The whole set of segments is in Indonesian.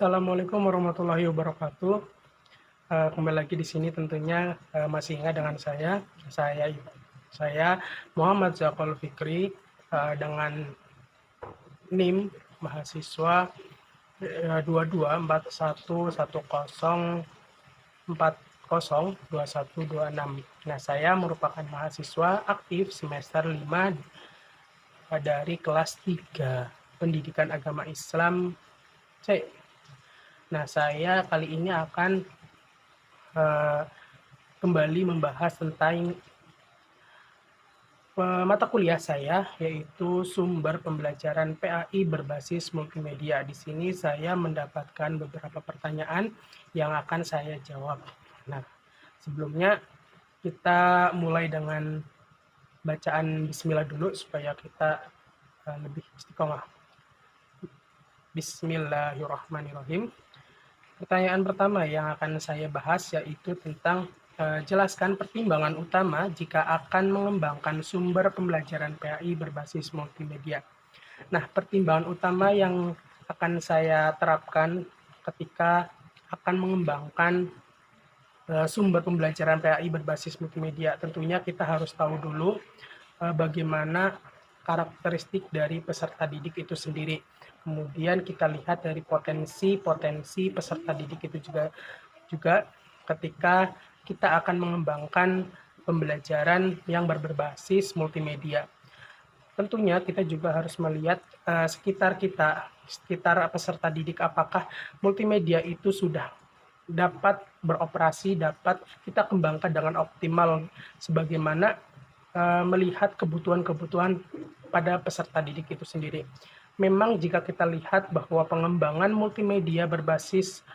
Assalamualaikum warahmatullahi wabarakatuh. Kembali lagi di sini tentunya masih ingat dengan saya Muhammad Zakol Fikri dengan NIM mahasiswa 224110402126. Nah, saya merupakan mahasiswa aktif semester 5 dari kelas 3 Pendidikan Agama Islam C. Nah, saya kali ini akan kembali membahas tentang mata kuliah saya, yaitu sumber pembelajaran PAI berbasis multimedia. Di sini saya mendapatkan beberapa pertanyaan yang akan saya jawab. Nah, sebelumnya kita mulai dengan bacaan bismillah dulu supaya kita lebih istiqomah. Bismillahirrahmanirrahim. Pertanyaan pertama yang akan saya bahas yaitu tentang jelaskan pertimbangan utama jika akan mengembangkan sumber pembelajaran PAI berbasis multimedia. Nah, pertimbangan utama yang akan saya terapkan ketika akan mengembangkan sumber pembelajaran PAI berbasis multimedia, tentunya kita harus tahu dulu bagaimana karakteristik dari peserta didik itu sendiri. Kemudian kita lihat dari potensi peserta didik itu juga ketika kita akan mengembangkan pembelajaran yang berbasis multimedia. Tentunya kita juga harus melihat sekitar peserta didik, apakah multimedia itu sudah dapat beroperasi, dapat kita kembangkan dengan optimal sebagaimana melihat kebutuhan-kebutuhan pada peserta didik itu sendiri. Memang jika kita lihat bahwa pengembangan multimedia berbasis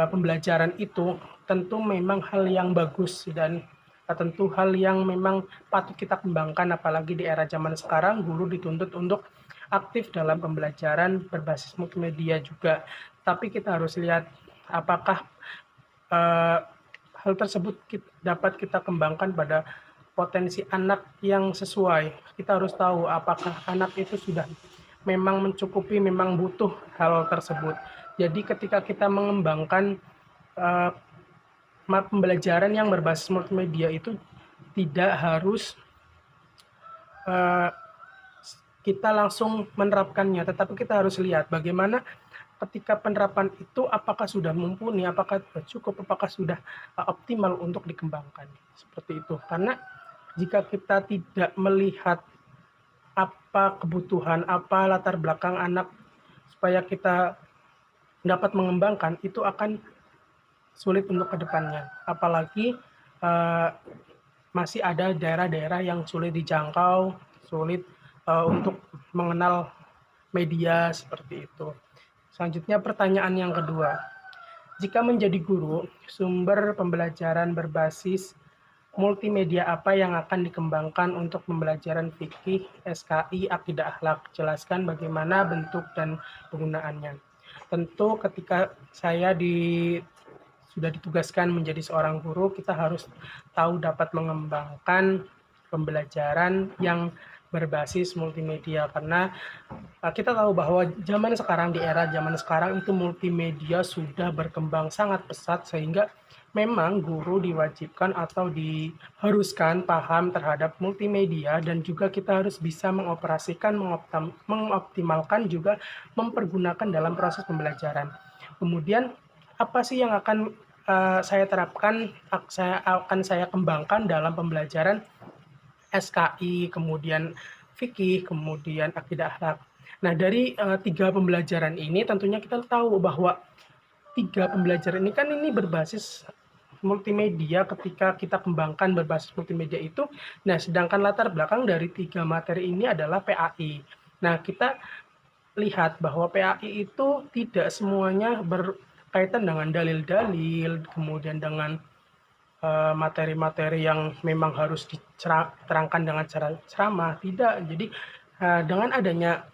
pembelajaran itu tentu memang hal yang bagus dan tentu hal yang memang patut kita kembangkan, apalagi di era zaman sekarang guru dituntut untuk aktif dalam pembelajaran berbasis multimedia juga. Tapi kita harus lihat apakah hal tersebut dapat kita kembangkan pada potensi anak yang sesuai. Kita harus tahu apakah anak itu sudah memang mencukupi, memang butuh hal tersebut. Jadi ketika kita mengembangkan pembelajaran yang berbasis multimedia itu tidak harus kita langsung menerapkannya, tetapi kita harus lihat bagaimana ketika penerapan itu apakah sudah mumpuni, apakah cukup, apakah sudah optimal untuk dikembangkan. Seperti itu. Karena jika kita tidak melihat apa kebutuhan, apa latar belakang anak supaya kita dapat mengembangkan, itu akan sulit untuk kedepannya. Apalagi masih ada daerah-daerah yang sulit dijangkau, sulit untuk mengenal media seperti itu. Selanjutnya pertanyaan yang kedua. Jika menjadi guru, sumber pembelajaran berbasis multimedia apa yang akan dikembangkan untuk pembelajaran fikih, SKI, akidah akhlak? Jelaskan bagaimana bentuk dan penggunaannya. Tentu ketika saya sudah ditugaskan menjadi seorang guru, kita harus tahu dapat mengembangkan pembelajaran yang berbasis multimedia, karena kita tahu bahwa di era zaman sekarang itu multimedia sudah berkembang sangat pesat, sehingga memang guru diwajibkan atau diharuskan paham terhadap multimedia, dan juga kita harus bisa mengoperasikan, mengoptimalkan juga mempergunakan dalam proses pembelajaran. Kemudian apa sih yang akan saya terapkan, saya kembangkan dalam pembelajaran SKI, kemudian fikih, kemudian akidah akhlak. Nah, dari 3 pembelajaran ini tentunya kita tahu bahwa 3 pembelajaran ini kan ini berbasis multimedia. Ketika kita kembangkan berbasis multimedia itu, nah sedangkan latar belakang dari 3 materi ini adalah PAI. Nah, kita lihat bahwa PAI itu tidak semuanya berkaitan dengan dalil-dalil, kemudian dengan materi-materi yang memang harus diterangkan dengan cara ceramah, tidak. Jadi dengan adanya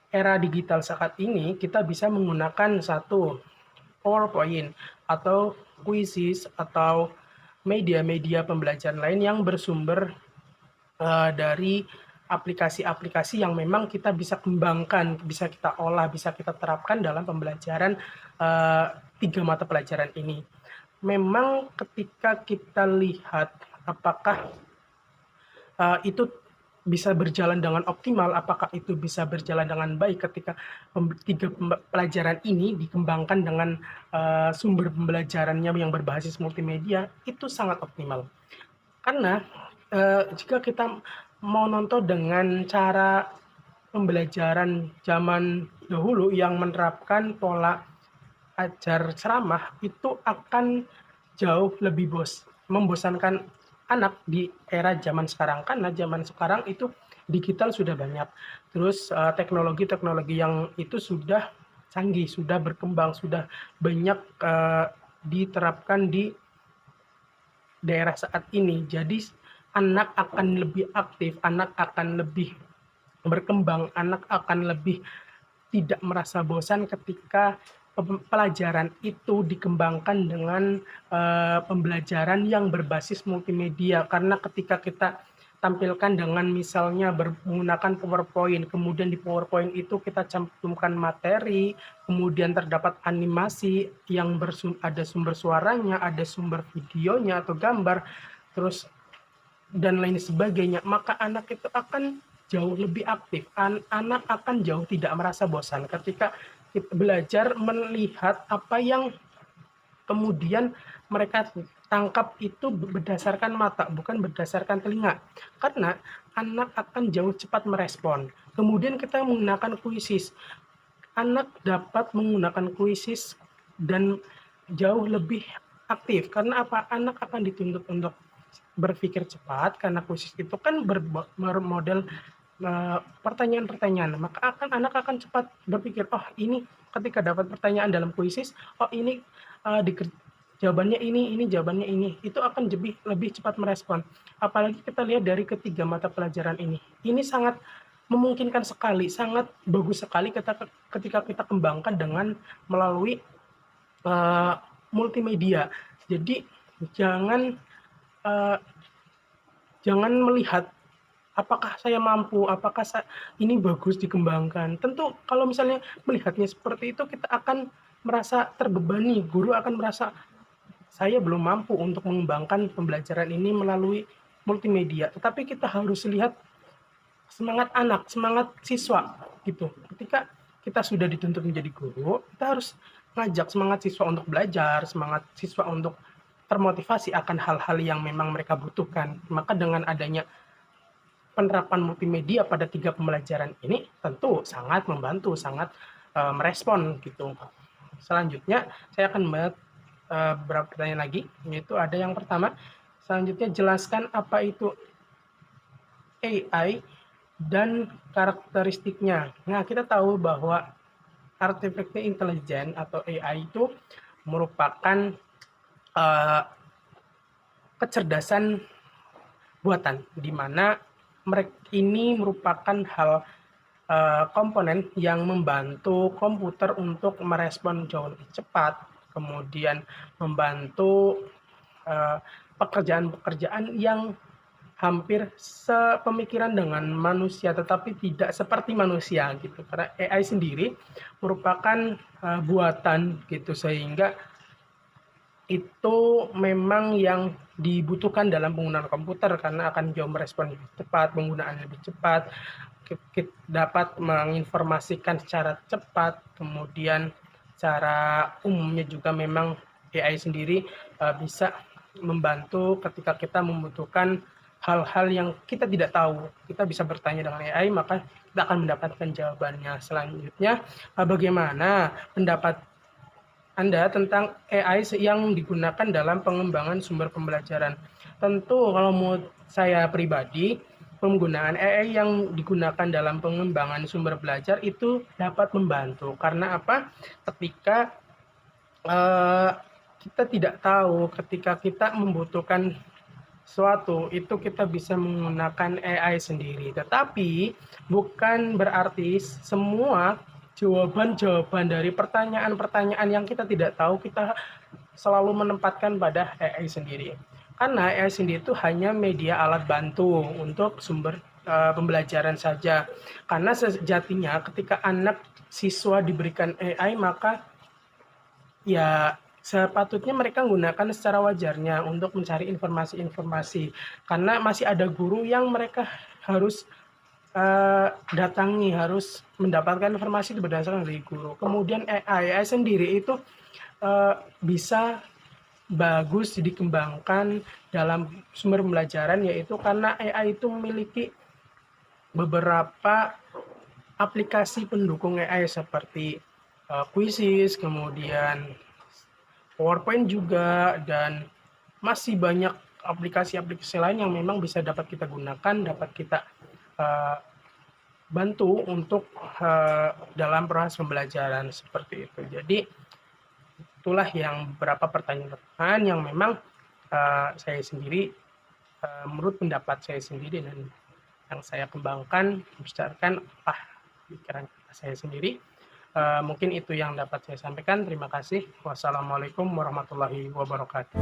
era digital saat ini, kita bisa menggunakan satu PowerPoint atau quizzes atau media-media pembelajaran lain yang bersumber dari aplikasi-aplikasi yang memang kita bisa kembangkan, bisa kita olah, bisa kita terapkan dalam pembelajaran 3 mata pelajaran ini. Memang ketika kita lihat apakah itu bisa berjalan dengan optimal, apakah itu bisa berjalan dengan baik ketika 3 pelajaran ini dikembangkan dengan sumber pembelajarannya yang berbasis multimedia, itu sangat optimal. Karena jika kita mau nonton dengan cara pembelajaran zaman dahulu yang menerapkan pola ajar ceramah, itu akan jauh lebih membosankan anak di era zaman sekarang. Karena zaman sekarang itu digital sudah banyak. Terus teknologi-teknologi yang itu sudah canggih, sudah berkembang, sudah banyak diterapkan di daerah saat ini. Jadi anak akan lebih aktif, anak akan lebih berkembang, anak akan lebih tidak merasa bosan ketika pelajaran itu dikembangkan dengan pembelajaran yang berbasis multimedia. Karena ketika kita tampilkan dengan misalnya menggunakan PowerPoint, kemudian di PowerPoint itu kita cantumkan materi, kemudian terdapat animasi yang ada sumber suaranya, ada sumber videonya atau gambar, terus dan lain sebagainya, maka anak itu akan jauh lebih aktif. Anak akan jauh tidak merasa bosan ketika kita belajar melihat apa yang kemudian mereka tangkap itu berdasarkan mata, bukan berdasarkan telinga. Karena anak akan jauh cepat merespon. Kemudian kita menggunakan kuisis. Anak dapat menggunakan kuisis dan jauh lebih aktif. Karena apa? Anak akan dituntut untuk berpikir cepat, karena kuisis itu kan bermodel pertanyaan-pertanyaan, maka anak akan cepat berpikir, oh ini ketika dapat pertanyaan dalam kuisis, oh ini jawabannya ini jawabannya ini, itu akan lebih cepat merespon. Apalagi kita lihat dari ketiga mata pelajaran ini sangat memungkinkan sekali, sangat bagus sekali ketika kita kembangkan dengan melalui multimedia. Jadi jangan melihat apakah saya mampu, apakah ini bagus dikembangkan. Tentu kalau misalnya melihatnya seperti itu, kita akan merasa terbebani. Guru akan merasa, saya belum mampu untuk mengembangkan pembelajaran ini melalui multimedia. Tetapi kita harus lihat semangat anak, semangat siswa gitu. Ketika kita sudah dituntut menjadi guru, kita harus ngajak semangat siswa untuk belajar, semangat siswa untuk termotivasi akan hal-hal yang memang mereka butuhkan. Maka dengan adanya penerapan multimedia pada 3 pembelajaran ini tentu sangat membantu, sangat merespon gitu. Selanjutnya saya akan membahas beberapa pertanyaan lagi, yaitu ada yang pertama, selanjutnya jelaskan apa itu AI dan karakteristiknya. Nah, kita tahu bahwa artificial intelligence atau AI itu merupakan kecerdasan buatan, di mana mereka ini merupakan hal komponen yang membantu komputer untuk merespon jauh lebih cepat, kemudian membantu pekerjaan-pekerjaan yang hampir sepemikiran dengan manusia, tetapi tidak seperti manusia gitu. Karena AI sendiri merupakan buatan gitu, sehingga itu memang yang dibutuhkan dalam penggunaan komputer karena akan jauh merespon lebih cepat, penggunaan lebih cepat, dapat menginformasikan secara cepat, kemudian secara umumnya juga memang AI sendiri bisa membantu ketika kita membutuhkan hal-hal yang kita tidak tahu. Kita bisa bertanya dengan AI, maka kita akan mendapatkan jawabannya. Selanjutnya, bagaimana pendapat Anda tentang AI yang digunakan dalam pengembangan sumber pembelajaran? Tentu kalau menurut saya pribadi, penggunaan AI yang digunakan dalam pengembangan sumber belajar itu dapat membantu. Karena apa? Ketika kita tidak tahu, ketika kita membutuhkan suatu, itu kita bisa menggunakan AI sendiri. Tetapi bukan berarti semua jawaban-jawaban dari pertanyaan-pertanyaan yang kita tidak tahu kita selalu menempatkan pada AI sendiri. Karena AI sendiri itu hanya media alat bantu untuk sumber pembelajaran saja. Karena sejatinya ketika anak siswa diberikan AI, maka ya sepatutnya mereka menggunakan secara wajarnya untuk mencari informasi-informasi. Karena masih ada guru yang mereka harus datangi, harus mendapatkan informasi itu berdasarkan dari guru. Kemudian AI sendiri itu bisa bagus dikembangkan dalam sumber pembelajaran, yaitu karena AI itu memiliki beberapa aplikasi pendukung AI seperti Quizzes, kemudian PowerPoint juga, dan masih banyak aplikasi-aplikasi lain yang memang bisa dapat kita gunakan, dapat kita uh, bantu untuk dalam proses pembelajaran seperti itu. Jadi itulah yang beberapa pertanyaan yang memang saya sendiri, menurut pendapat saya sendiri dan yang saya kembangkan berdasarkan pikiran saya sendiri. Mungkin itu yang dapat saya sampaikan. Terima kasih. Wassalamualaikum warahmatullahi wabarakatuh.